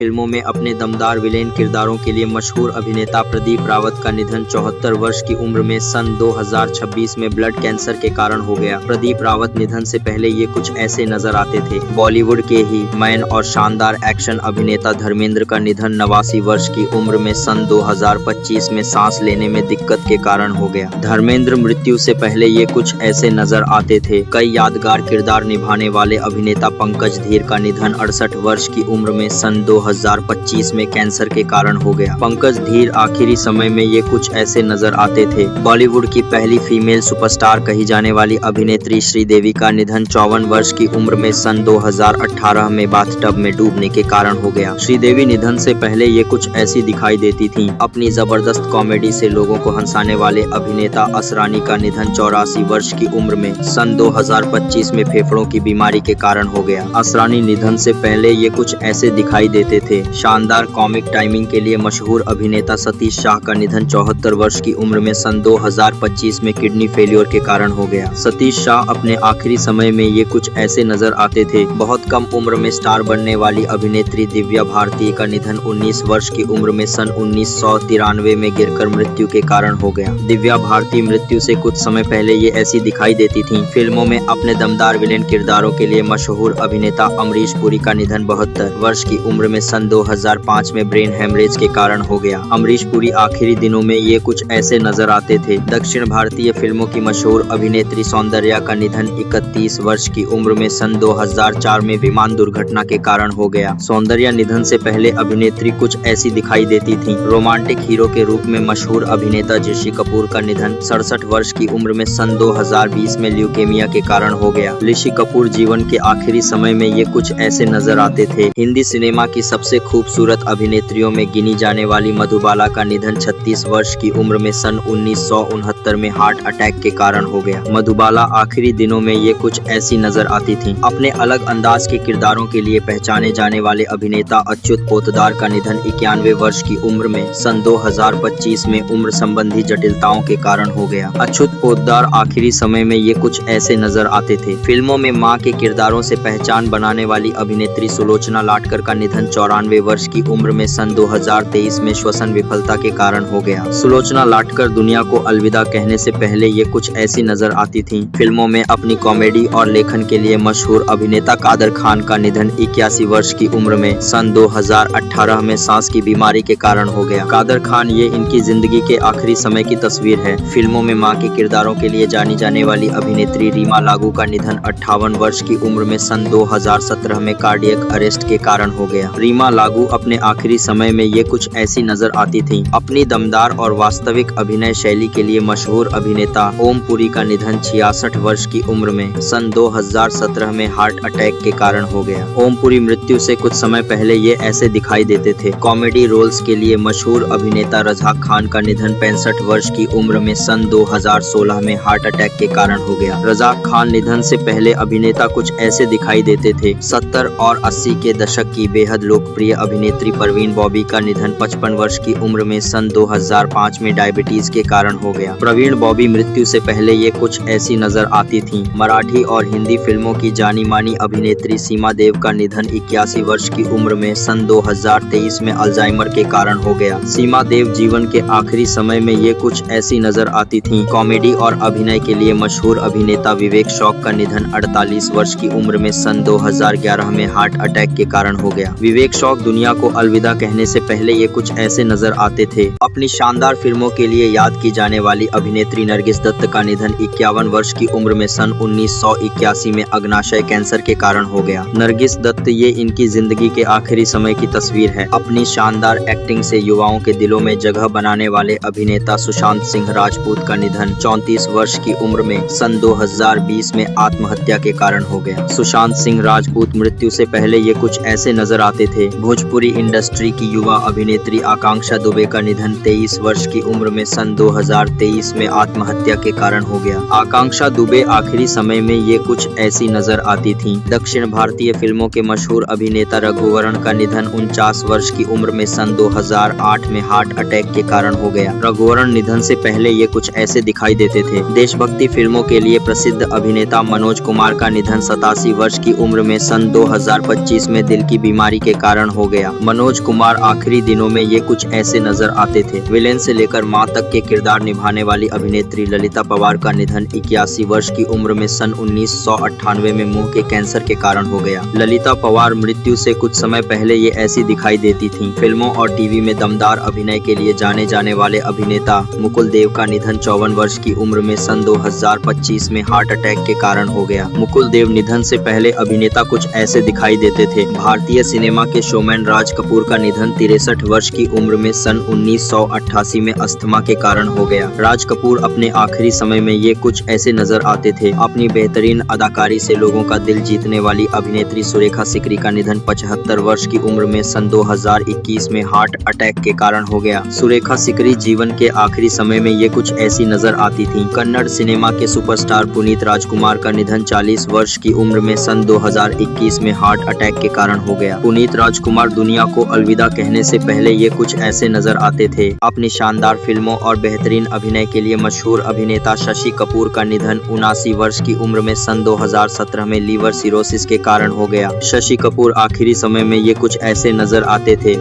फिल्मों में अपने दमदार विलेन किरदारों के लिए मशहूर अभिनेता प्रदीप रावत का निधन 74 वर्ष की उम्र में सन 2026 में ब्लड कैंसर के कारण हो गया। प्रदीप रावत निधन से पहले ये कुछ ऐसे नजर आते थे। बॉलीवुड के ही मैन और शानदार एक्शन अभिनेता धर्मेंद्र का निधन 89 वर्ष की उम्र में सन 2025 में सांस लेने में दिक्कत के कारण हो गया। धर्मेंद्र मृत्यु से पहले ये कुछ ऐसे नजर आते थे। कई यादगार किरदार निभाने वाले अभिनेता पंकज धीर का निधन 68 वर्ष की उम्र में सन 2025 में कैंसर के कारण हो गया। पंकज धीर आखिरी समय में ये कुछ ऐसे नजर आते थे। बॉलीवुड की पहली फीमेल सुपरस्टार कही जाने वाली अभिनेत्री श्रीदेवी का निधन 54 वर्ष की उम्र में सन 2018 में बाथटब में डूबने के कारण हो गया। श्रीदेवी निधन से पहले ये कुछ ऐसी दिखाई देती थीं। अपनी जबरदस्त कॉमेडी से लोगों को हंसाने वाले अभिनेता असरानी का निधन 84 वर्ष की उम्र में सन 2025 में फेफड़ों की बीमारी के कारण हो गया। असरानी निधन से पहले ये कुछ ऐसे दिखाई देते थे। शानदार कॉमिक टाइमिंग के लिए मशहूर अभिनेता सतीश शाह का निधन 74 वर्ष की उम्र में सन 2025 में किडनी फेलियर के कारण हो गया। सतीश शाह अपने आखिरी समय में ये कुछ ऐसे नजर आते थे। बहुत कम उम्र में स्टार बनने वाली अभिनेत्री दिव्या भारती का निधन 19 वर्ष की उम्र में सन 1993 में गिरकर मृत्यु के कारण हो गया। दिव्या भारती मृत्यु से कुछ समय पहले ये ऐसी दिखाई देती थीं। फिल्मों में अपने दमदार विलेन किरदारों के लिए मशहूर अभिनेता अमरीश पुरी का निधन 72 वर्ष की उम्र में सन 2005 में ब्रेन हेमरेज के कारण हो गया। अमरीश पुरी आखिरी दिनों में ये कुछ ऐसे नजर आते थे। दक्षिण भारतीय फिल्मों की मशहूर अभिनेत्री सौंदर्या का निधन 31 वर्ष की उम्र में सन 2004 में विमान दुर्घटना के कारण हो गया। सौंदर्या निधन से पहले अभिनेत्री कुछ ऐसी दिखाई देती थी। रोमांटिक हीरो के रूप में मशहूर अभिनेता ऋषि कपूर का निधन 67 वर्ष की उम्र में सन 2020 में ल्यूकेमिया के कारण हो गया। ऋषि कपूर जीवन के आखिरी समय में ये कुछ ऐसे नजर आते थे। हिंदी सिनेमा की सबसे खूबसूरत अभिनेत्रियों में गिनी जाने वाली मधुबाला का निधन 36 वर्ष की उम्र में सन 1969 में हार्ट अटैक के कारण हो गया। मधुबाला आखिरी दिनों में ये कुछ ऐसी नजर आती थीं। अपने अलग अंदाज के किरदारों के लिए पहचाने जाने वाले अभिनेता अच्युत पोतदार का निधन 91 वर्ष की उम्र में सन 2025 में उम्र संबंधी जटिलताओं के कारण हो गया। अच्युत पोतदार आखिरी समय में ये कुछ ऐसे नजर आते थे। फिल्मों में मां के किरदारों से पहचान बनाने वाली अभिनेत्री सुलोचना लाटकर का निधन 94 वर्ष की उम्र में सन 2023 में श्वसन विफलता के कारण हो गया। सुलोचना लाटकर दुनिया को अलविदा कहने से पहले ये कुछ ऐसी नजर आती थीं। फिल्मों में अपनी कॉमेडी और लेखन के लिए मशहूर अभिनेता कादर खान का निधन 81 वर्ष की उम्र में सन 2018 में सांस की बीमारी के कारण हो गया। कादर खान ये इनकी जिंदगी के आखिरी समय की तस्वीर है। फिल्मों में मां के किरदारों के लिए जानी जाने वाली अभिनेत्री रीमा लागू का निधन 58 वर्ष की उम्र में सन 2017 में कार्डियक अरेस्ट के कारण हो गया। रीमा लागू अपने आखिरी समय में ये कुछ ऐसी नजर आती थीं। अपनी दमदार और वास्तविक अभिनय शैली के लिए मशहूर अभिनेता ओम पुरी का निधन 66 वर्ष की उम्र में सन 2017 में हार्ट अटैक के कारण हो गया। ओम पुरी मृत्यु से कुछ समय पहले ये ऐसे दिखाई देते थे। कॉमेडी रोल्स के लिए मशहूर अभिनेता रज़ाक खान का निधन 65 वर्ष की उम्र में सन 2016 में हार्ट अटैक के कारण हो गया। रज़ाक खान निधन से पहले अभिनेता कुछ ऐसे दिखाई देते थे। 70 और 80 के दशक की बेहद लोकप्रिय अभिनेत्री परवीन बॉबी का निधन 55 वर्ष की उम्र में सन 2005 में डायबिटीज के कारण हो गया। परवीन बॉबी मृत्यु से पहले ये कुछ ऐसी नजर आती थीं। मराठी और हिंदी फिल्मों की जानी मानी अभिनेत्री सीमा देव का निधन 81 वर्ष की उम्र में सन 2023 में अल्जाइमर के कारण हो गया। सीमा देव जीवन के आखिरी समय में ये कुछ ऐसी नजर आती थीं। कॉमेडी और अभिनय के लिए मशहूर अभिनेता विवेक शौक का निधन 48 वर्ष की उम्र में सन 2011 में हार्ट अटैक के कारण हो गया। विवेक शौक दुनिया को अलविदा कहने से पहले ये कुछ ऐसे नजर आते थे। अपनी शानदार फिल्मों के लिए याद की जाने वाली अभिनेत्री नरगिस दत्त का निधन 51 वर्ष की उम्र में सन 1981 में अग्नाशय कैंसर के कारण हो गया। नरगिस दत्त ये इनकी जिंदगी के आखिरी समय की तस्वीर है। अपनी शानदार एक्टिंग से युवाओं के दिलों में जगह बनाने वाले अभिनेता सुशांत सिंह राजपूत का निधन 34 वर्ष की उम्र में सन 2020 में आत्महत्या के कारण हो गया। सुशांत सिंह राजपूत मृत्यु से पहले ये कुछ ऐसे नजर आते थे। भोजपुरी इंडस्ट्री की युवा अभिनेत्री आकांक्षा दुबे का निधन 23 वर्ष की उम्र में सन 2023 में आत्महत्या के कारण हो गया। आकांक्षा दुबे आखिरी समय में ये कुछ ऐसी नजर आती थीं। दक्षिण भारतीय फिल्मों के मशहूर अभिनेता रघुवरन का निधन 49 वर्ष की उम्र में सन 2008 में हार्ट अटैक के कारण हो गया। रघुवरन निधन से पहले ये कुछ ऐसे दिखाई देते थे। देशभक्ति फिल्मों के लिए प्रसिद्ध अभिनेता मनोज कुमार का निधन 87 वर्ष की उम्र में सन 2025 में दिल की बीमारी के कारण हो गया। मनोज कुमार आखिरी दिनों में ये कुछ ऐसे नजर आते थे। विलेन से लेकर मां तक के किरदार निभाने वाली अभिनेत्री ललिता पवार का निधन 81 वर्ष की उम्र में सन 1998 में मुंह के कैंसर के कारण हो गया। ललिता पवार मृत्यु से कुछ समय पहले ये ऐसी दिखाई देती थीं। फिल्मों और टीवी में दमदार अभिनय के लिए जाने जाने वाले अभिनेता मुकुल देव का निधन 54 वर्ष की उम्र में सन 2025 में हार्ट अटैक के कारण हो गया। मुकुल देव निधन से पहले अभिनेता कुछ ऐसे दिखाई देते थे। भारतीय सिनेमा के शोमैन राज कपूर का निधन 63 वर्ष की उम्र में सन 1988 में अस्थमा के कारण हो गया। राज कपूर अपने आखिरी समय में ये कुछ ऐसे नजर आते थे। अपनी बेहतरीन अदाकारी से लोगों का दिल जीतने वाली अभिनेत्री सुरेखा सिकरी का निधन 75 वर्ष की उम्र में सन 2021 में हार्ट अटैक के कारण हो गया। सुरेखा सिकरी जीवन के आखिरी समय में ये कुछ ऐसी नजर आती थीं। कन्नड़ सिनेमा के सुपरस्टार पुनीत राजकुमार का निधन 40 वर्ष की उम्र में सन 2021 में हार्ट अटैक के कारण हो गया। पुनीत राजकुमार दुनिया को अलविदा कहने से पहले ये कुछ ऐसे नजर आते थे। अपनी शानदार फिल्मों और बेहतरीन अभिनय के लिए मशहूर अभिनेता शशि कपूर का निधन 79 वर्ष की उम्र में सन 2017 में लीवर सिरोसिस के कारण हो गया। शशि कपूर आखिरी समय में ये कुछ ऐसे नजर आते थे।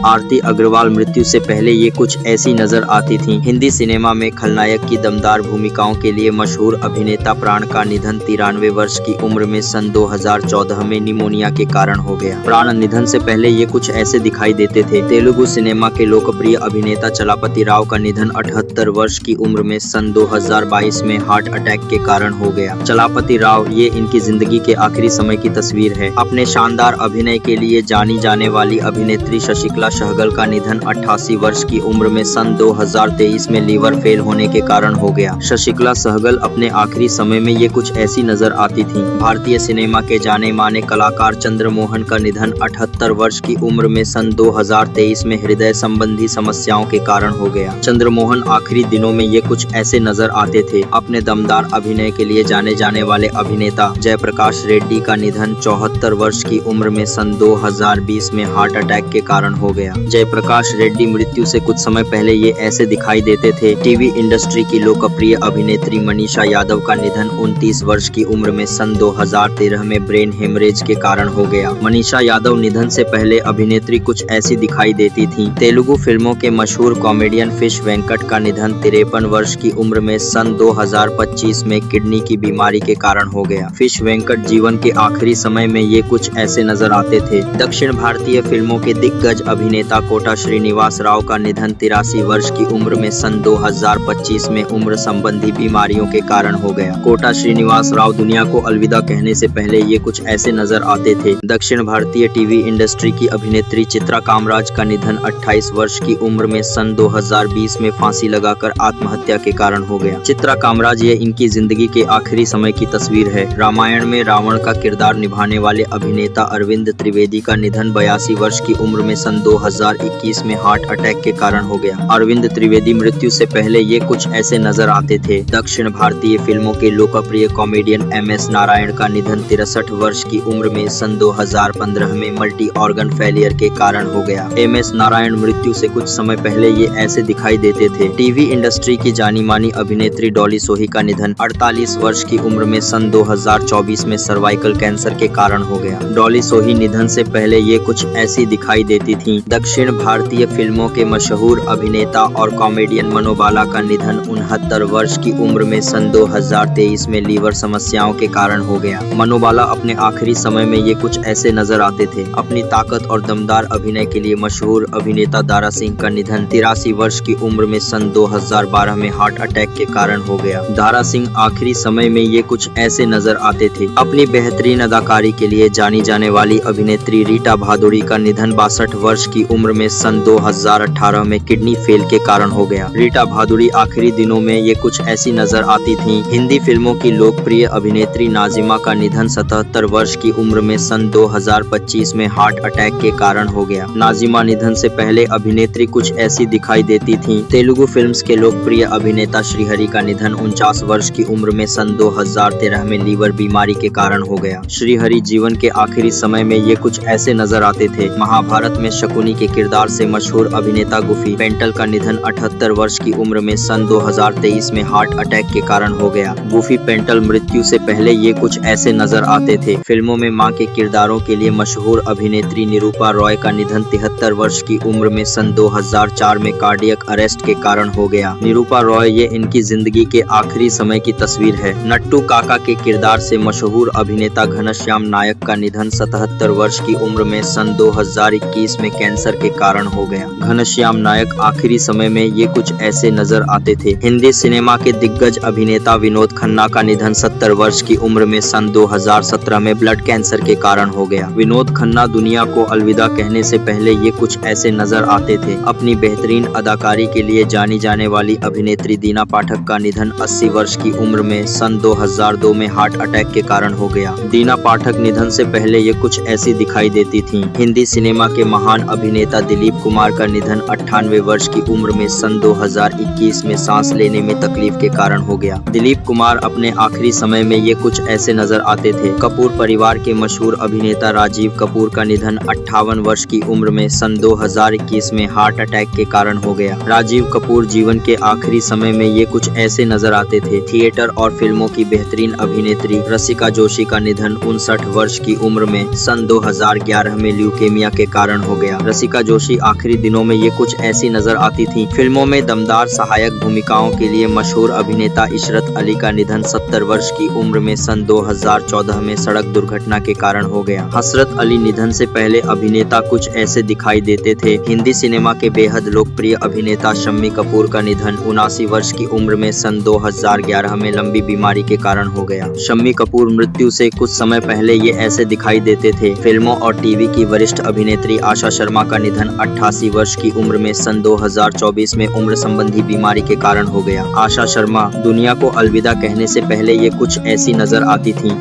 आरती अग्रवाल मृत्यु से पहले ये कुछ ऐसी नजर आती थीं। हिंदी सिनेमा में खलनायक की दमदार भूमिकाओं के लिए मशहूर अभिनेता प्राण का निधन 93 वर्ष की उम्र में सन 2014 में निमोनिया के कारण हो गया। प्राण निधन से पहले ये कुछ ऐसे दिखाई देते थे। तेलुगु सिनेमा के लोकप्रिय अभिनेता चलापति राव का निधन 78 वर्ष की उम्र में सन 2022 में हार्ट अटैक के कारण हो गया। चलापति राव ये इनकी जिंदगी के आखिरी समय की तस्वीर है। अपने शानदार अभिनय के लिए जानी जाने वाली अभिनेत्री शशिकला सहगल का निधन 88 वर्ष की उम्र में सन 2023 में लीवर फेल होने के कारण हो गया। शशिकला सहगल अपने आखिरी समय में ये कुछ ऐसी नजर आती थीं। भारतीय सिनेमा के जाने माने कलाकार चंद्रमोहन का निधन 78 वर्ष की उम्र में सन 2023 में हृदय संबंधी समस्याओं के कारण हो गया। चंद्रमोहन आखिरी दिनों में ये कुछ ऐसे नजर आते थे। अपने दमदार अभिनय के लिए जाने जाने वाले अभिनेता जयप्रकाश रेड्डी का निधन 74 वर्ष की उम्र में सन 2020 में हार्ट अटैक के कारण हो गया। जयप्रकाश रेड्डी मृत्यु से कुछ समय पहले ये ऐसे दिखाई देते थे। टीवी इंडस्ट्री की लोकप्रिय अभिनेत्री मनीषा यादव का निधन 29 वर्ष की उम्र में सन 2013 में ब्रेन हेमरेज के कारण हो गया। मनीषा यादव निधन से पहले अभिनेत्री कुछ ऐसी दिखाई देती थीं। तेलुगु फिल्मों के मशहूर कॉमेडियन फिश वेंकट का निधन 53 वर्ष की उम्र में सन 2025 में किडनी की बीमारी के कारण हो गया। फिश वेंकट जीवन के आखिरी समय में ये कुछ ऐसे नजर आते थे। दक्षिण भारतीय फिल्मों के दिग्गज अभिनेता कोटा श्रीनिवास राव का निधन 83 वर्ष की उम्र में सन 2025 में उम्र संबंधी बीमारियों के कारण हो गया। कोटा श्रीनिवास राव दुनिया को अलविदा कहने से पहले ये कुछ ऐसे नजर आते थे। दक्षिण भारतीय टीवी इंडस्ट्री की अभिनेत्री चित्रा कामराज का निधन 28 वर्ष की उम्र में सन 2020 में फांसी लगाकर आत्महत्या के कारण हो गया। चित्रा कामराज ये इनकी जिंदगी के आखिरी समय की तस्वीर है। रामायण में रावण का किरदार निभाने वाले अभिनेता अरविंद त्रिवेदी का निधन 82 वर्ष की उम्र में सन 2021 में हार्ट अटैक के कारण हो गया। अरविंद त्रिवेदी मृत्यु से पहले ये कुछ ऐसे नजर आते थे। दक्षिण भारतीय फिल्मों के लोकप्रिय कॉमेडियन MS नारायण का निधन 63 वर्ष की उम्र में सन 2015 में मल्टी ऑर्गन फेलियर के कारण हो गया। MS नारायण मृत्यु से कुछ समय पहले ये ऐसे दिखाई देते थे। टीवी इंडस्ट्री की जानी मानी अभिनेत्री डॉली सोही का निधन 48 वर्ष की उम्र में सन 2024 में सर्वाइकल कैंसर के कारण हो गया। डॉली सोही निधन से पहले ये कुछ ऐसी दिखाई देती थीं। दक्षिण भारतीय फिल्मों के मशहूर अभिनेता और कॉमेडियन मनोबाला का निधन 69 वर्ष की उम्र में सन 2023 में लीवर समस्याओं के कारण हो गया। मनोबाला अपने आखिरी समय में ये कुछ ऐसे नजर आते थे। अपनी ताकत और दमदार अभिनय के लिए मशहूर अभिनेता दारा सिंह का निधन 83 वर्ष की उम्र में सन 2012 में हार्ट अटैक के कारण हो गया। दारा सिंह आखिरी समय में ये कुछ ऐसे नजर आते थे। अपनी बेहतरीन अदाकारी के लिए जानी जाने वाली अभिनेत्री रीटा भादुड़ी का निधन 62 वर्ष की उम्र में सन 2018 में किडनी फेल के कारण हो गया। रीटा भादुड़ी आखिरी दिनों में ये कुछ ऐसी नजर आती थीं। हिंदी फिल्मों की लोकप्रिय अभिनेत्री नाजिमा का निधन 77 वर्ष की उम्र में सन 2025 में हार्ट अटैक के कारण हो गया। नाजिमा निधन से पहले अभिनेत्री कुछ ऐसी दिखाई देती थीं। तेलुगु फिल्म्स के लोकप्रिय अभिनेता श्रीहरि का निधन 49 वर्ष की उम्र में सन 2013 में लीवर बीमारी के कारण हो गया। श्रीहरि जीवन के आखिरी समय में ये कुछ ऐसे नजर आते थे। महाभारत में शकुनी एंथोनी के किरदार से मशहूर अभिनेता गुफी पेंटल का निधन 78 वर्ष की उम्र में सन 2023 में हार्ट अटैक के कारण हो गया। गुफी पेंटल मृत्यु से पहले ये कुछ ऐसे नजर आते थे। फिल्मों में मां के किरदारों के लिए मशहूर अभिनेत्री निरूपा रॉय का निधन 73 वर्ष की उम्र में सन 2004 में कार्डियक अरेस्ट के कारण हो गया। निरूपा रॉय ये इनकी जिंदगी के आखिरी समय की तस्वीर है। नट्टू काका के किरदार से मशहूर अभिनेता घनश्याम नायक का निधन 77 वर्ष की उम्र में सन 2021 में कैंसर के कारण हो गया। घनश्याम नायक आखिरी समय में ये कुछ ऐसे नजर आते थे। हिंदी सिनेमा के दिग्गज अभिनेता विनोद खन्ना का निधन 70 वर्ष की उम्र में सन 2017 में ब्लड कैंसर के कारण हो गया। विनोद खन्ना दुनिया को अलविदा कहने से पहले ये कुछ ऐसे नजर आते थे। अपनी बेहतरीन अदाकारी के लिए जानी जाने वाली अभिनेत्री दीना पाठक का निधन 80 वर्ष की उम्र में सन 2002 में हार्ट अटैक के कारण हो गया। दीना पाठक निधन से पहले ये कुछ ऐसी दिखाई देती थीं। हिंदी सिनेमा के महान अभिनेता दिलीप कुमार का निधन 98 वर्ष की उम्र में सन 2021 में सांस लेने में तकलीफ के कारण हो गया। दिलीप कुमार अपने आखिरी समय में ये कुछ ऐसे नजर आते थे। कपूर परिवार के मशहूर अभिनेता राजीव कपूर का निधन 58 वर्ष की उम्र में सन 2021 में हार्ट अटैक के कारण हो गया। राजीव कपूर जीवन के आखिरी समय में ये कुछ ऐसे नजर आते थे। थिएटर और फिल्मों की बेहतरीन अभिनेत्री रसिका जोशी का निधन 59 वर्ष की उम्र में सन 2011 में ल्यूकेमिया के कारण हो गया। रसिका जोशी आखिरी दिनों में ये कुछ ऐसी नजर आती थीं। फिल्मों में दमदार सहायक भूमिकाओं के लिए मशहूर अभिनेता इशरत अली का निधन 70 वर्ष की उम्र में सन 2014 में सड़क दुर्घटना के कारण हो गया। हसरत अली निधन से पहले अभिनेता कुछ ऐसे दिखाई देते थे। हिंदी सिनेमा के बेहद लोकप्रिय अभिनेता शम्मी कपूर का निधन 79 वर्ष की उम्र में सन 2011 में लंबी बीमारी के कारण हो गया। शम्मी कपूर मृत्यु से कुछ समय पहले ये ऐसे दिखाई देते थे। फिल्मों और टीवी की वरिष्ठ अभिनेत्री आशा शर्मा का निधन 88 वर्ष की उम्र में सन 2024 में उम्र संबंधी बीमारी के कारण हो गया। आशा शर्मा दुनिया को अलविदा कहने से पहले ये कुछ ऐसी नजर आती थीं।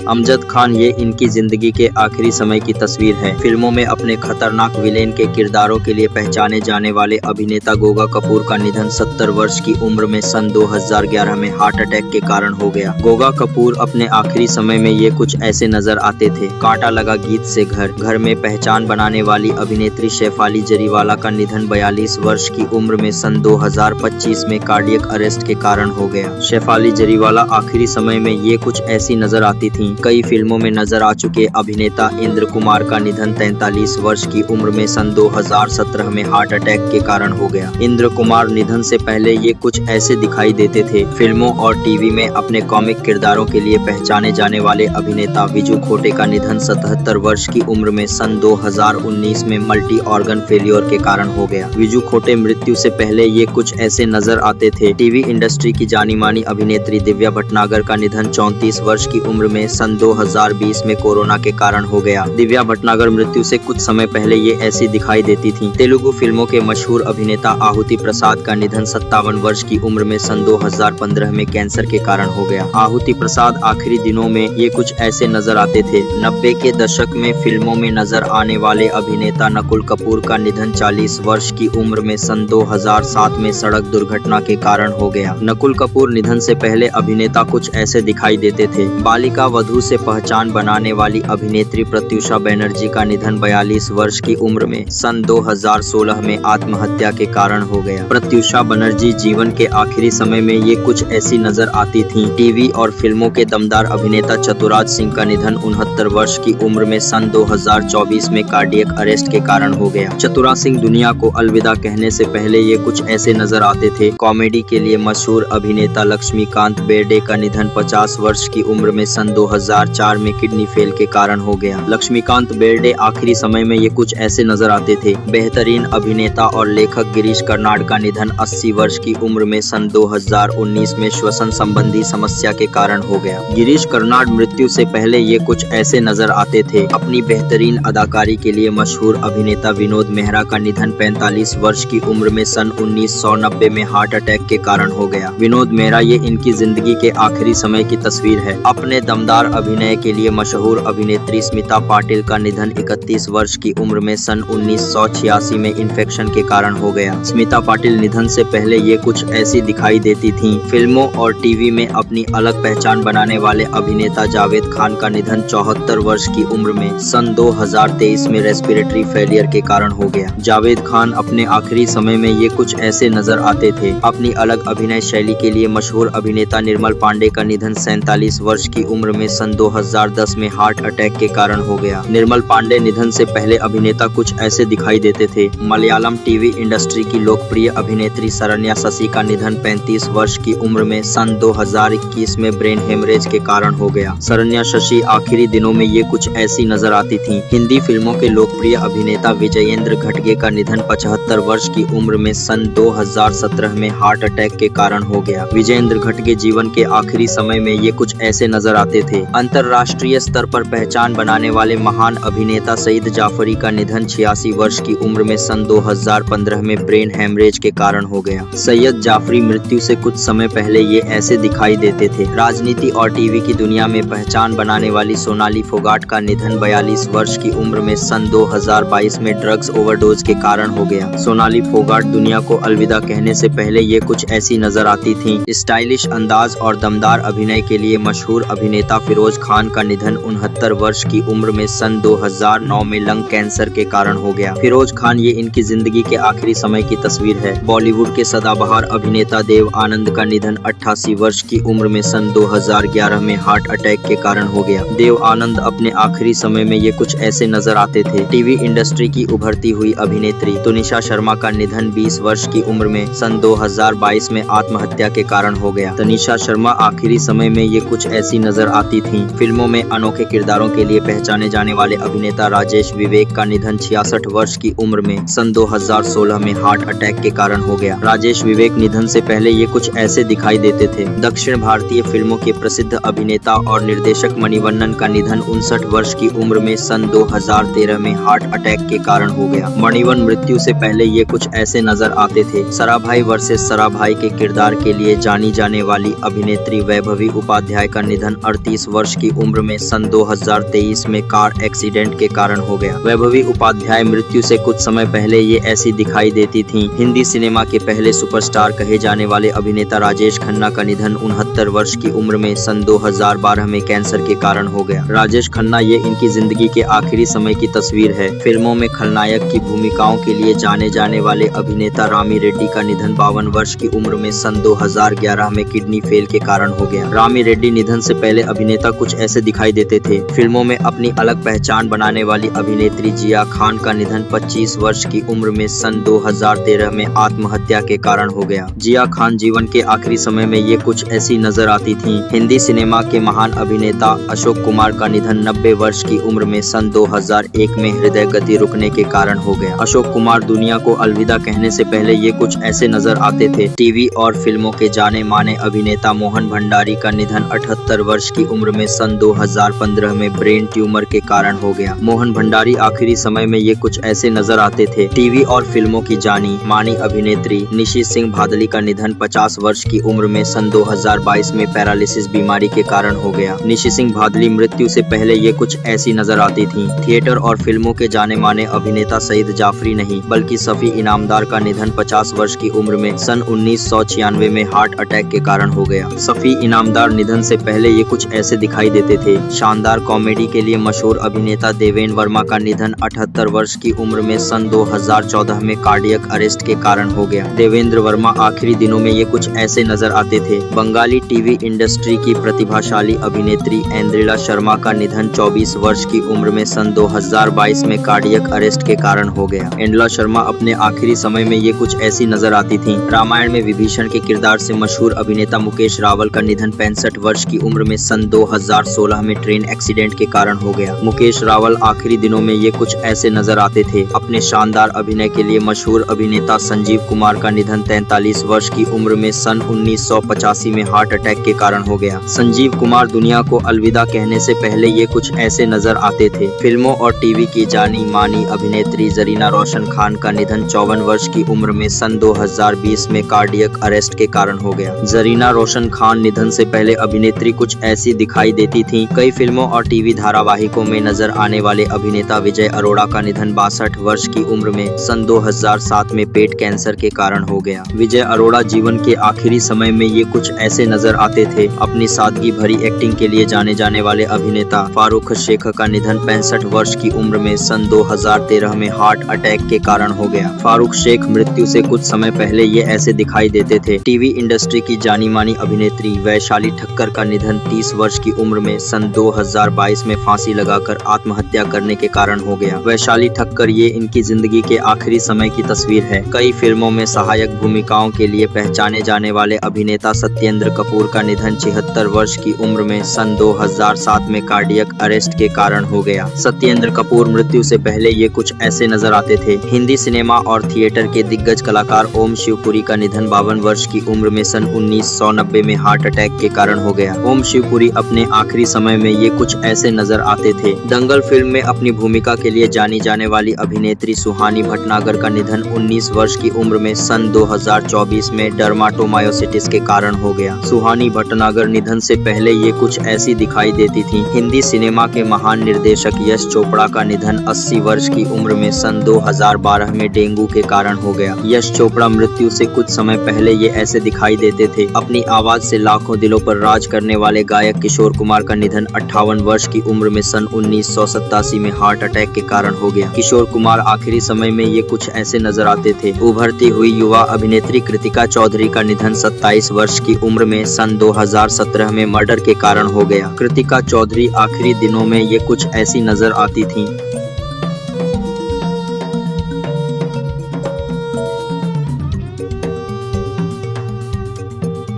अमजद खान ये इनकी जिंदगी के आखिरी समय की तस्वीर है। फिल्मों में अपने खतरनाक विलेन के किरदारों के लिए पहचाने जाने वाले अभिनेता गोगा कपूर का निधन 70 वर्ष की उम्र में सन 2011 में हार्ट अटैक के कारण हो गया। गोगा कपूर अपने आखिरी समय में ये कुछ ऐसे नजर आते थे। कांटा लगा गीत से घर में पहचान बनाने वाली अभिनेत्री शेफाली जरीवाला का निधन 42 वर्ष की उम्र में सन 2025 में कार्डियक अरेस्ट के कारण हो गया। शेफाली जरीवाला आखिरी समय में ये कुछ ऐसी नजर आती थी। कई फिल्मों में नजर आ चुके अभिनेता इंद्र कुमार का निधन 43 वर्ष की उम्र में सन 2017 में हार्ट अटैक के कारण हो गया। इंद्र कुमार निधन से पहले ये कुछ ऐसे दिखाई देते थे। फिल्मों और टीवी में अपने कॉमिक किरदारों के लिए पहचाने जाने वाले अभिनेता विजू खोटे का निधन 77 वर्ष की उम्र में सन 2019 में मल्टी ऑर्गन फेलियर के कारण हो गया। विजू खोटे मृत्यु से पहले ये कुछ ऐसे नजर आते थे। टीवी इंडस्ट्री की जानी मानी अभिनेत्री दिव्या भटनागर का निधन 34 वर्ष की उम्र में सन 2020 में कोरोना के कारण हो गया। दिव्या भटनागर मृत्यु से कुछ समय पहले ये ऐसी दिखाई देती थीं। तेलुगु फिल्मों के मशहूर अभिनेता आहुति प्रसाद का निधन 57 वर्ष की उम्र में सन 2015 में कैंसर के कारण हो गया। आहुति प्रसाद आखिरी दिनों में ये कुछ ऐसे नजर आते थे। 90 के दशक में फिल्मों में नजर आने वाले अभिनेता नकुल कपूर का निधन 40 वर्ष की उम्र में सन 2007 में सड़क दुर्घटना के कारण हो गया। नकुल कपूर निधन से पहले अभिनेता कुछ ऐसे दिखाई देते थे। बालिका वधू से पहचान बनाने वाली अभिनेत्री प्रत्युषा बनर्जी का निधन 42 वर्ष की उम्र में सन 2016 में आत्महत्या के कारण हो गया। प्रत्युषा बनर्जी जीवन के आखिरी समय में ये कुछ ऐसी नजर आती थीं। टीवी और फिल्मों के दमदार अभिनेता चतुराज सिंह का निधन 69 वर्ष की उम्र में सन 2024 में कार्डियक अरेस्ट के कारण हो गया। चतुराज सिंह दुनिया को अलविदा कहने से पहले ये कुछ ऐसे नजर आते थे। कॉमेडी के लिए मशहूर अभिनेता लक्ष्मीकांत बेर्डे का निधन 50 वर्ष की उम्र में सन 2004 में किडनी फेल के कारण हो गया। लक्ष्मीकांत बेर्डे आखिरी समय में ये कुछ ऐसे नजर आते थे। बेहतरीन अभिनेता और लेखक गिरीश कर्नाड का निधन 80 वर्ष की उम्र में सन 2019 में श्वसन संबंधी समस्या के कारण हो गया। गिरीश कर्नाड मृत्यु से पहले ये कुछ ऐसे नजर आते थे। अपनी बेहतरीन अदाकारी के लिए मशहूर अभिनेता विनोद मेहरा का निधन 45 वर्ष की उम्र में सन 1990 में हार्ट अटैक के कारण हो गया। विनोद मेहरा ये इनकी जिंदगी के आखिरी समय की तस्वीर है। अपने दमदार अभिनय के लिए मशहूर अभिनेत्री स्मिता पाटिल का निधन 31 वर्ष की उम्र में सन 1986 में इन्फेक्शन के कारण हो गया। स्मिता पाटिल निधन से पहले ये कुछ ऐसी दिखाई देती थीं। फिल्मों और टीवी में अपनी अलग पहचान बनाने वाले अभिनेता जावेद खान का निधन 74 वर्ष की उम्र में सन 2023 में रेस्पिरेटरी फेलियर के कारण हो गया। जावेद खान अपने आखिरी समय में ये कुछ ऐसे नजर आते थे। अपनी अलग अभिनय शैली के लिए मशहूर अभिनेता निर्मल पांडे का निधन 47 वर्ष की उम्र में सन 2010 में हार्ट अटैक के कारण हो गया। निर्मल पांडे निधन से पहले अभिनेता कुछ ऐसे दिखाई देते थे। मलयालम टीवी इंडस्ट्री की लोकप्रिय अभिनेत्री सरन्या शशि का निधन 35 वर्ष की उम्र में सन 2021 में ब्रेन हेमरेज के कारण हो गया। सरन्या शशि आखिरी दिनों में ये कुछ ऐसी नजर आती थीं। हिंदी फिल्मों के लोकप्रिय अभिनेता विजयेंद्र घटगे का निधन 75 वर्ष की उम्र में सन 2017 में हार्ट अटैक के कारण हो गया। विजयेंद्र घटगे जीवन के आखिरी समय में ये कुछ ऐसे नजर आते थे। अंतर्राष्ट्रीय स्तर पर पहचान बनाने वाले महान अभिनेता सईद जाफरी का निधन 86 वर्ष की उम्र में सन 2015 में ब्रेन हेमरेज के कारण हो गया। सैयद जाफरी मृत्यु से कुछ समय पहले ये ऐसे दिखाई देते थे। राजनीति और टीवी की दुनिया में पहचान बनाने वाली सोनाली फोगाट का निधन 42 वर्ष की उम्र में सन 2022 में ड्रग्स ओवरडोज के कारण हो गया। सोनाली फोगाट दुनिया को अलविदा कहने से पहले ये कुछ ऐसी नजर आती थीं। स्टाइलिश अंदाज और दमदार अभिनय के लिए मशहूर अभिनेता फिरोज खान का निधन 69 वर्ष की उम्र में सन 2009 में लंग कैंसर के कारण हो गया। फिरोज खान ये इनकी जिंदगी के आखिरी समय की तस्वीर है। बॉलीवुड के सदाबहार अभिनेता देव आनंद का निधन 88 वर्ष की उम्र में सन 2011 में हार्ट अटैक के कारण हो गया। देव आनंद अपने आखिरी समय में ये कुछ ऐसे नजर आते थे। टीवी इंडस्ट्री की उभरती हुई अभिनेत्री तनिषा शर्मा का निधन 20 वर्ष की उम्र में सन 2022 में आत्महत्या के कारण हो गया। तनिषा शर्मा आखिरी समय में ये कुछ ऐसी नजर आती थीं। फिल्मों में अनोखे किरदारों के लिए पहचाने जाने वाले अभिनेता राजेश विवेक का निधन 66 वर्ष की उम्र में सन 2016 में हार्ट अटैक के कारण हो गया। राजेश विवेक निधन से पहले ये कुछ ऐसे दिखाई देते थे। दक्षिण भारतीय फिल्मों के प्रसिद्ध अभिनेता और निर्देशक मणिवन्नन का निधन 59 वर्ष की उम्र में सन 2013 में हार्ट अटैक के कारण हो गया। मणिवन्नन मृत्यु से पहले ये कुछ ऐसे नजर आते थे। सराभाई वर्सेस सराभाई के किरदार के लिए जानी जाने वाली अभिनेत्री वैभवी उपाध्याय का निधन 38 वर्ष की उम्र में सन 2023 में कार एक्सीडेंट के कारण हो गया। वैभवी उपाध्याय मृत्यु से कुछ समय पहले ये ऐसी दिखाई देती थीं। हिंदी सिनेमा के पहले सुपरस्टार कहे जाने वाले अभिनेता राजेश खन्ना का निधन 69 वर्ष की उम्र में सन 2012 में कैंसर के कारण हो गया। राजेश खन्ना ये इनकी जिंदगी के आखिरी समय की तस्वीर है। फिल्मों में खलनायक की भूमिकाओं के लिए जाने जाने वाले अभिनेता रामी रेड्डी का निधन 52 वर्ष की उम्र में सन 2011 में किडनी फेल के कारण हो गया। रामी रेड्डी निधन से पहले अभिनेता कुछ ऐसे दिखाई देते थे। फिल्मों में अपनी अलग पहचान बनाने वाली अभिनेत्री जिया खान का निधन 25 वर्ष की उम्र में सन 2013 में आत्महत्या के कारण हो गया। जिया खान जीवन के आखिरी समय में ये कुछ ऐसी नजर आती थीं। हिंदी सिनेमा के महान अभिनेता अशोक कुमार का निधन 90 वर्ष की उम्र में सन 2001 में हृदय गति रुकने के कारण हो गया। अशोक कुमार दुनिया को अलविदा कहने से पहले ये कुछ ऐसे नजर आते थे। टीवी और फिल्मों के जाने माने अभिनेता मोहन भंडारी का निधन 78 वर्ष की उम्र में सन 2015 में ब्रेन ट्यूमर के कारण हो गया। मोहन भंडारी आखिरी समय में ये कुछ ऐसे नजर आते थे। टीवी और फिल्मों की जानी मानी अभिनेत्री निशी सिंह भादली का निधन 50 वर्ष की उम्र में सन 2022 में पैरालिसिस बीमारी के कारण हो गया। निशी सिंह भादली मृत्यु से पहले ये कुछ ऐसी नजर आती थीं। थिएटर और फिल्मों के जाने माने अभिनेता सईद जाफरी नहीं बल्कि सफी इनामदार का निधन 50 वर्ष की उम्र में सन 1996 में हार्ट अटैक के कारण हो गया। सफी इनामदार निधन से पहले ये कुछ ऐसे दिखाई देते थे। शानदार कॉमेडी के लिए मशहूर अभिनेता देवेंद्र वर्मा का निधन 78 वर्ष की उम्र में सन 2014 में कार्डियक अरेस्ट के कारण हो गया। देवेंद्र वर्मा आखिरी दिनों में ये कुछ ऐसे नजर आते थे। बंगाली टीवी इंडस्ट्री की प्रतिभाशाली अभिनेत्री ऐन्द्रिला शर्मा का निधन 24 वर्ष की उम्र में सन 2022 में कार्डियक अरेस्ट के कारण हो गया। ऐन्द्रिला शर्मा अपने आखिरी समय में ये कुछ ऐसी नजर आती थीं। रामायण में विभीषण के किरदार से मशहूर अभिनेता मुकेश रावल का निधन 65 वर्ष की उम्र में सन 2016 में ट्रेन एक्सीडेंट के कारण हो गया। मुकेश रावल आखिरी दिनों में ये कुछ ऐसे नजर आते थे। अपने शानदार अभिनय के लिए मशहूर अभिनेता संजीव कुमार का निधन 43 वर्ष की उम्र में सन 1985 में हार्ट अटैक के कारण हो गया। संजीव कुमार दुनिया को अलविदा कहने से पहले ये कुछ ऐसे नजर आते थे। फिल्मों और टीवी की जानी मानी अभिनेत्री जरीना रोशन खान का निधन 54 वर्ष की उम्र में सन 2020 में कार्डियक अरेस्ट के कारण हो गया। जरीना रोशन खान निधन से पहले अभिनेत्री कुछ ऐसी दिखाई दिखाई देती थीं। कई फिल्मों और टीवी धारावाहिकों में नजर आने वाले अभिनेता विजय अरोड़ा का निधन 62 वर्ष की उम्र में सन 2007 में पेट कैंसर के कारण हो गया। विजय अरोड़ा जीवन के आखिरी समय में ये कुछ ऐसे नजर आते थे। अपनी सादगी भरी एक्टिंग के लिए जाने जाने वाले अभिनेता फारूक शेख का निधन 65 वर्ष की उम्र में सन 2013 में हार्ट अटैक के कारण हो गया। फारूक शेख मृत्यु से कुछ समय पहले ये ऐसे दिखाई देते थे। टीवी इंडस्ट्री की जानी मानी अभिनेत्री वैशाली ठक्कर का निधन 30 वर्ष की उम्र में सन 2022 में फांसी लगाकर आत्महत्या करने के कारण हो गया। वैशाली ठक्कर ये इनकी जिंदगी के आखिरी समय की तस्वीर है। कई फिल्मों में सहायक भूमिकाओं के लिए पहचाने जाने वाले अभिनेता सत्येंद्र कपूर का निधन 76 वर्ष की उम्र में सन 2007 में कार्डियक अरेस्ट के कारण हो गया। सत्येंद्र कपूर मृत्यु से पहले ये कुछ ऐसे नजर आते थे। हिंदी सिनेमा और थिएटर के दिग्गज कलाकार ओम शिवपुरी का निधन 52 वर्ष की उम्र में सन 1990 में हार्ट अटैक के कारण हो गया। ओम शिवपुरी अपने आखिरी समय में ये कुछ ऐसे नजर आते थे। दंगल फिल्म में अपनी भूमिका के लिए जानी जाने वाली अभिनेत्री सुहानी भटनागर का निधन 19 वर्ष की उम्र में सन 2024 में डर्माटोमायोसिटिस के कारण हो गया। सुहानी भटनागर निधन से पहले ये कुछ ऐसी दिखाई देती थी। हिंदी सिनेमा के महान निर्देशक यश चोपड़ा का निधन 80 वर्ष की उम्र में सन 2012 में डेंगू के कारण हो गया। यश चोपड़ा मृत्यु से कुछ समय पहले ये ऐसे दिखाई देते थे। अपनी आवाज से लाखों दिलों पर राज करने वाले गायक किशोर कुमार का निधन 58 वर्ष की उम्र में सन 1987 में हार्ट अटैक के कारण हो गया। किशोर कुमार आखिरी समय में ये कुछ ऐसे नजर आते थे। उभरती हुई युवा अभिनेत्री कृतिका चौधरी का निधन 27 वर्ष की उम्र में सन 2017 में मर्डर के कारण हो गया। कृतिका चौधरी आखिरी दिनों में ये कुछ ऐसी नजर आती थीं।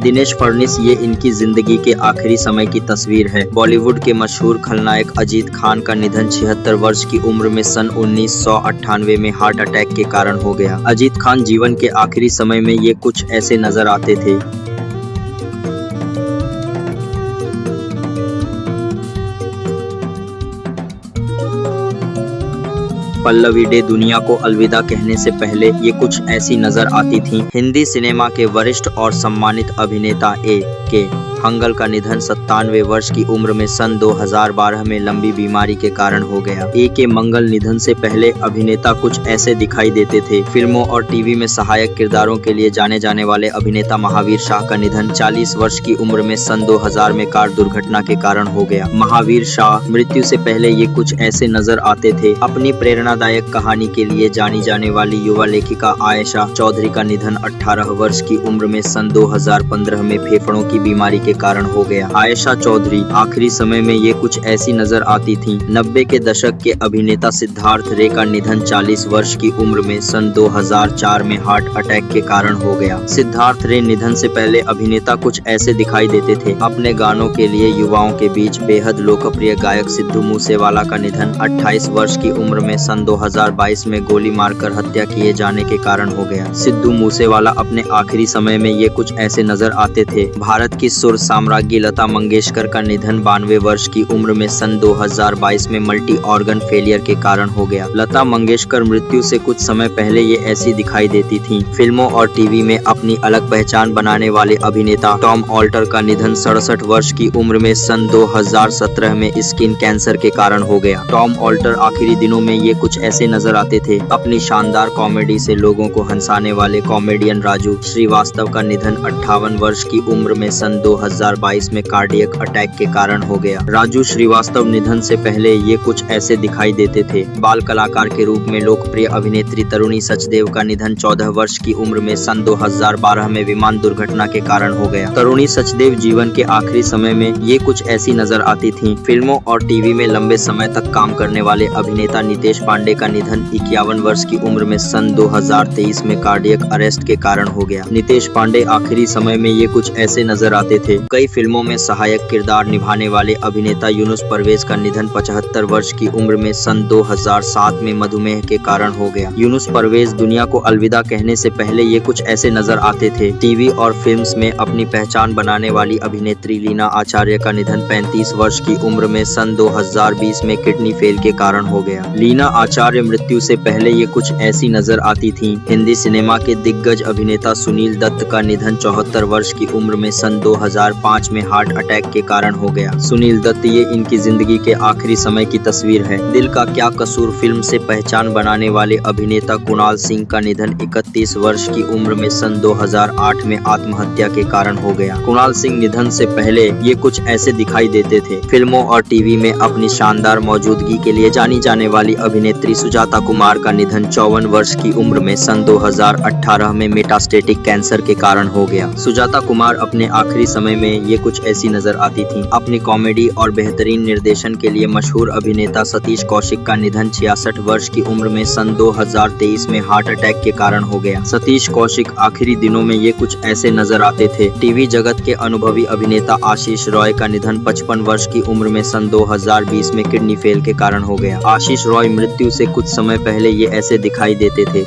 दिनेश फडणवीस ये इनकी जिंदगी के आखिरी समय की तस्वीर है। बॉलीवुड के मशहूर खलनायक अजीत खान का निधन 76 वर्ष की उम्र में सन 1998 में हार्ट अटैक के कारण हो गया। अजीत खान जीवन के आखिरी समय में ये कुछ ऐसे नजर आते थे। पल्लवी डे दुनिया को अलविदा कहने से पहले ये कुछ ऐसी नजर आती थीं। हिंदी सिनेमा के वरिष्ठ और सम्मानित अभिनेता ए.के. हंगल का निधन 97 वर्ष की उम्र में सन 2012 में लंबी बीमारी के कारण हो गया। ए.के. मंगल निधन से पहले अभिनेता कुछ ऐसे दिखाई देते थे। फिल्मों और टीवी में सहायक किरदारों के लिए जाने जाने वाले अभिनेता महावीर शाह का निधन 40 वर्ष की उम्र में सन 2000 में कार दुर्घटना के कारण हो गया। महावीर शाह मृत्यु से पहले ये कुछ ऐसे नजर आते थे। अपनी प्रेरणादायक कहानी के लिए जानी जाने वाली युवा लेखिका आयशा चौधरी का निधन 18 वर्ष की उम्र में सन 2015 में फेफड़ों की बीमारी के कारण हो गया। आयशा चौधरी आखिरी समय में ये कुछ ऐसी नजर आती थीं। 90 के दशक के अभिनेता सिद्धार्थ रे का निधन 40 वर्ष की उम्र में सन 2004 में हार्ट अटैक के कारण हो गया। सिद्धार्थ रे निधन से पहले अभिनेता कुछ ऐसे दिखाई देते थे। अपने गानों के लिए युवाओं के बीच बेहद लोकप्रिय गायक सिद्धू मूसेवाला का निधन 28 वर्ष की उम्र में सन 2022 में गोली मारकर हत्या किए जाने के कारण हो गया। सिद्धू मूसेवाला अपने आखिरी समय में ये कुछ ऐसे नजर आते थे। भारत की सुर साम्राज्ञी लता मंगेशकर का निधन 92 वर्ष की उम्र में सन 2022 में मल्टी ऑर्गन फेलियर के कारण हो गया। लता मंगेशकर मृत्यु से कुछ समय पहले ये ऐसी दिखाई देती थीं। फिल्मों और टीवी में अपनी अलग पहचान बनाने वाले अभिनेता टॉम ऑल्टर का निधन 67 वर्ष की उम्र में सन 2017 में स्किन कैंसर के कारण हो गया। टॉम ऑल्टर आखिरी दिनों में ये कुछ ऐसे नजर आते थे। अपनी शानदार कॉमेडी से लोगों को हंसाने वाले कॉमेडियन राजू श्रीवास्तव का निधन 58 वर्ष की उम्र में सन 2022 में कार्डियक अटैक के कारण हो गया। राजू श्रीवास्तव निधन से पहले ये कुछ ऐसे दिखाई देते थे। बाल कलाकार के रूप में लोकप्रिय अभिनेत्री तरुणी सचदेव का निधन 14 वर्ष की उम्र में सन 2012 में विमान दुर्घटना के कारण हो गया। तरुणी सचदेव जीवन के आखिरी समय में ये कुछ ऐसी नजर आती थीं। फिल्मों और टीवी में लंबे समय तक काम करने वाले अभिनेता नितेश पांडे का निधन 51 वर्ष की उम्र में सन 2023 में कार्डियक अरेस्ट के कारण हो गया। नितेश पांडे आखिरी समय में ये कुछ ऐसे नजर आते थे। कई फिल्मों में सहायक किरदार निभाने वाले अभिनेता यूनुस परवेज का निधन 75 वर्ष की उम्र में सन 2007 में मधुमेह के कारण हो गया। यूनुस परवेज दुनिया को अलविदा कहने से पहले ये कुछ ऐसे नजर आते थे। टीवी और फिल्म्स में अपनी पहचान बनाने वाली अभिनेत्री लीना आचार्य का निधन 35 वर्ष की उम्र में सन 2020 में किडनी फेल के कारण हो गया। लीना आचार्य मृत्यु से पहले ये कुछ ऐसी नजर आती थीं। हिंदी सिनेमा के दिग्गज अभिनेता सुनील दत्त का निधन 74 वर्ष की उम्र में सन 2005 में हार्ट अटैक के कारण हो गया। सुनील दत्त ये इनकी जिंदगी के आखिरी समय की तस्वीर है। दिल का क्या कसूर फिल्म से पहचान बनाने वाले अभिनेता कुणाल सिंह का निधन 31 वर्ष की उम्र में सन 2008 में आत्महत्या के कारण हो गया। कुणाल सिंह निधन से पहले ये कुछ ऐसे दिखाई देते थे। फिल्मों और टीवी में अपनी शानदार मौजूदगी के लिए जानी जाने वाली अभिनेत्री सुजाता कुमार का निधन 54 वर्ष की उम्र में सन 2018 में मेटास्टेटिक कैंसर के कारण हो गया। सुजाता कुमार अपने आखिरी समय में ये कुछ ऐसी नजर आती थीं। अपनी कॉमेडी और बेहतरीन निर्देशन के लिए मशहूर अभिनेता सतीश कौशिक का निधन 66 वर्ष की उम्र में सन 2023 में हार्ट अटैक के कारण हो गया। सतीश कौशिक आखिरी दिनों में ये कुछ ऐसे नजर आते थे। टीवी जगत के अनुभवी अभिनेता आशीष रॉय का निधन 55 वर्ष की उम्र में सन 2020 में किडनी फेल के कारण हो गया। आशीष रॉय मृत्यु से कुछ समय पहले ये ऐसे दिखाई देते थे।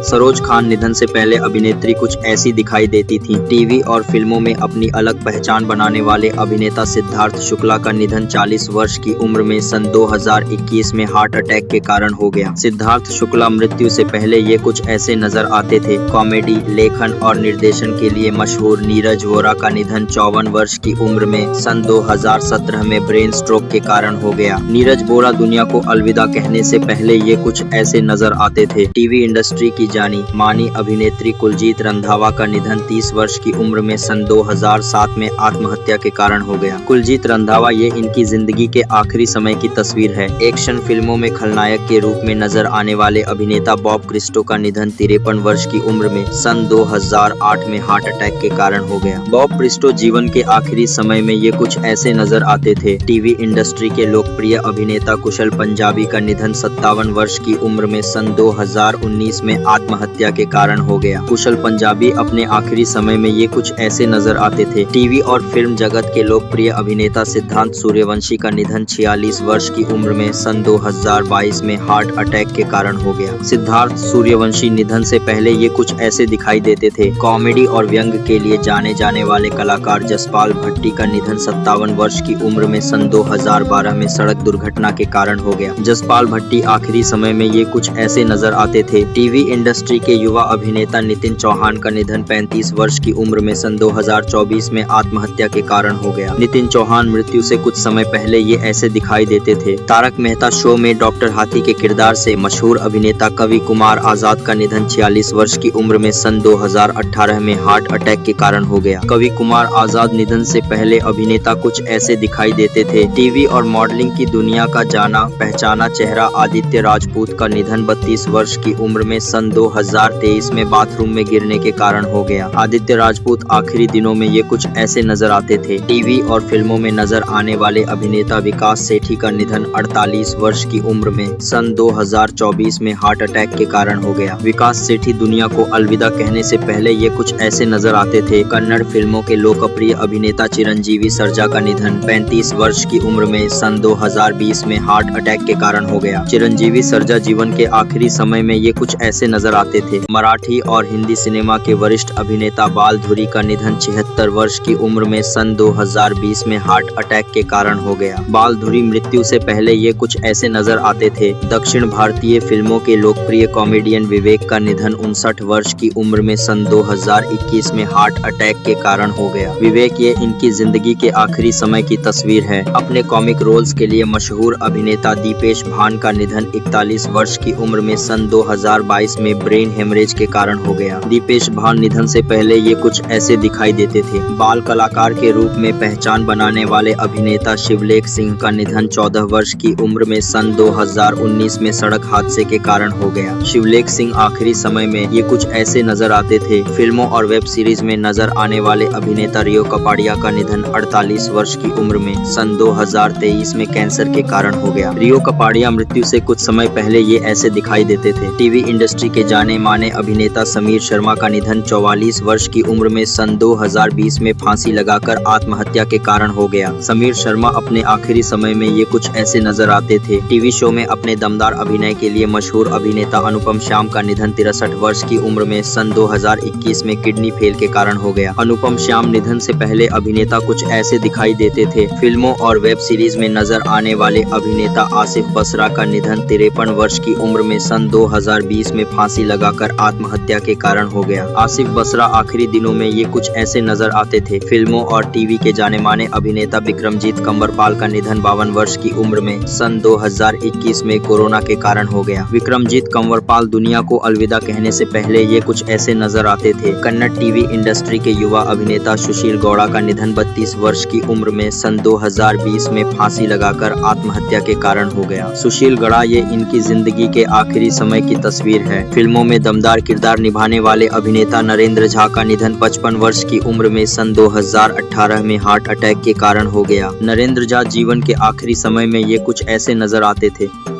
सरोज खान निधन से पहले अभिनेत्री कुछ ऐसी दिखाई देती थीं। टीवी और फिल्मों में अपनी अलग पहचान बनाने वाले अभिनेता सिद्धार्थ शुक्ला का निधन 40 वर्ष की उम्र में सन 2021 में हार्ट अटैक के कारण हो गया। सिद्धार्थ शुक्ला मृत्यु से पहले ये कुछ ऐसे नजर आते थे। कॉमेडी, लेखन और निर्देशन के लिए मशहूर नीरज वोरा का निधन 54 वर्ष की उम्र में सन 2017 में ब्रेन स्ट्रोक के कारण हो गया। नीरज वोरा दुनिया को अलविदा कहने से पहले ये कुछ ऐसे नजर आते थे। टीवी इंडस्ट्री की जानी मानी अभिनेत्री कुलजीत रंधावा का निधन 30 वर्ष की उम्र में सन 2007 में आत्महत्या के कारण हो गया। कुलजीत रंधावा ये इनकी जिंदगी के आखिरी समय की तस्वीर है। एक्शन फिल्मों में खलनायक के रूप में नजर आने वाले अभिनेता बॉब क्रिस्टो का निधन 53 वर्ष की उम्र में सन 2008 में हार्ट अटैक के कारण हो गया। बॉब क्रिस्टो जीवन के आखिरी समय में ये कुछ ऐसे नजर आते थे। टीवी इंडस्ट्री के लोकप्रिय अभिनेता कुशल पंजाबी का निधन 57 वर्ष की उम्र में सन 2019 में आत्महत्या के कारण हो गया। कुशल पंजाबी अपने आखिरी समय में ये कुछ ऐसे नजर आते थे। टीवी और फिल्म जगत के लोकप्रिय अभिनेता सिद्धांत सूर्यवंशी का निधन 46 वर्ष की उम्र में सन 2022 में हार्ट अटैक के कारण हो गया। सिद्धार्थ सूर्यवंशी निधन से पहले ये कुछ ऐसे दिखाई देते थे। कॉमेडी और व्यंग के लिए जाने जाने वाले कलाकार जसपाल भट्टी का निधन 57 वर्ष की उम्र में सन 2012 में सड़क दुर्घटना के कारण हो गया। जसपाल भट्टी आखिरी समय में ये कुछ ऐसे नजर आते थे। टीवी इंडस्ट्री के युवा अभिनेता नितिन चौहान का निधन 35 वर्ष की उम्र में सन 2024 में आत्महत्या के कारण हो गया। नितिन चौहान मृत्यु से कुछ समय पहले ये ऐसे दिखाई देते थे। तारक मेहता शो में डॉक्टर हाथी के किरदार से मशहूर अभिनेता कवि कुमार आजाद का निधन 46 वर्ष की उम्र में सन 2018 में हार्ट अटैक के कारण हो गया। कवि कुमार आजाद निधन से पहले अभिनेता कुछ ऐसे दिखाई देते थे। टीवी और मॉडलिंग की दुनिया का जाना पहचाना चेहरा आदित्य राजपूत का निधन 32 वर्ष की उम्र में सन 2023 में बाथरूम में गिरने के कारण हो गया। आदित्य राजपूत आखिरी दिनों में ये कुछ ऐसे नजर आते थे। टीवी और फिल्मों में नजर आने वाले अभिनेता विकास सेठी का निधन 48 वर्ष की उम्र में सन 2024 में हार्ट अटैक के कारण हो गया। विकास सेठी दुनिया को अलविदा कहने से पहले ये कुछ ऐसे नजर आते थे। कन्नड़ फिल्मों के लोकप्रिय अभिनेता चिरंजीवी सर्जा का निधन 35 वर्ष की उम्र में सन 2020 में हार्ट अटैक के कारण हो गया। चिरंजीवी सर्जा जीवन के आखिरी समय में ये कुछ ऐसे नजर आते थे। मराठी और हिंदी सिनेमा के वरिष्ठ अभिनेता बाल धुरी का निधन 76 वर्ष की उम्र में सन 2020 में हार्ट अटैक के कारण हो गया। बाल धुरी मृत्यु से पहले ये कुछ ऐसे नजर आते थे। दक्षिण भारतीय फिल्मों के लोकप्रिय कॉमेडियन विवेक का निधन 59 वर्ष की उम्र में सन 2021 में हार्ट अटैक के कारण हो गया। विवेक ये इनकी जिंदगी के आखिरी समय की तस्वीर है। अपने कॉमिक रोल्स के लिए मशहूर अभिनेता दीपेश भान का निधन 41 वर्ष की उम्र में सन 2022 में ब्रेन हेमरेज के कारण हो गया। दीपेश भान निधन से पहले ये कुछ ऐसे दिखाई देते थे। बाल कलाकार के रूप में पहचान बनाने वाले अभिनेता शिवलेख सिंह का निधन 14 वर्ष की उम्र में सन 2019 में सड़क हादसे के कारण हो गया। शिवलेख सिंह आखिरी समय में ये कुछ ऐसे नजर आते थे। फिल्मों और वेब सीरीज में नजर आने वाले अभिनेता रियो कपाडिया का निधन 48 वर्ष की उम्र में सन 2023 में कैंसर के कारण हो गया। रियो कपाडिया मृत्यु से कुछ समय पहले ये ऐसे दिखाई देते थे। टीवी इंडस्ट्री के जाने माने अभिनेता समीर शर्मा का निधन 44 वर्ष की उम्र में सन 2020 में फांसी लगाकर आत्महत्या के कारण हो गया। समीर शर्मा अपने आखिरी समय में ये कुछ ऐसे नजर आते थे। टीवी शो में अपने दमदार अभिनय के लिए मशहूर अभिनेता अनुपम श्याम का निधन 63 वर्ष की उम्र में सन 2021 में किडनी फेल के कारण हो गया। अनुपम श्याम निधन से पहले अभिनेता कुछ ऐसे दिखाई देते थे। फिल्मों और वेब सीरीज में नजर आने वाले अभिनेता आसिफ बसरा का निधन 53 वर्ष की उम्र में सन 2020 में फांसी लगाकर आत्महत्या के कारण हो गया। आसिफ बसरा आखिरी दिनों में ये कुछ ऐसे नजर आते थे। फिल्मों और टीवी के जाने माने अभिनेता विक्रमजीत कंवरपाल का निधन 52 वर्ष की उम्र में सन 2021 में कोरोना के कारण हो गया। विक्रमजीत कंवरपाल दुनिया को अलविदा कहने से पहले ये कुछ ऐसे नजर आते थे। कन्नड़ टीवी इंडस्ट्री के युवा अभिनेता सुशील गौड़ा का निधन 32 वर्ष की उम्र में सन 2020 में फांसी लगाकर आत्महत्या के कारण हो गया। सुशील गौड़ा ये इनकी जिंदगी के आखिरी समय की तस्वीर है। फिल्मों में दमदार किरदार निभाने वाले अभिनेता नरेंद्र झा का निधन 55 वर्ष की उम्र में सन 2018 में हार्ट अटैक के कारण हो गया। नरेंद्र झा जीवन के आखिरी समय में ये कुछ ऐसे नजर आते थे।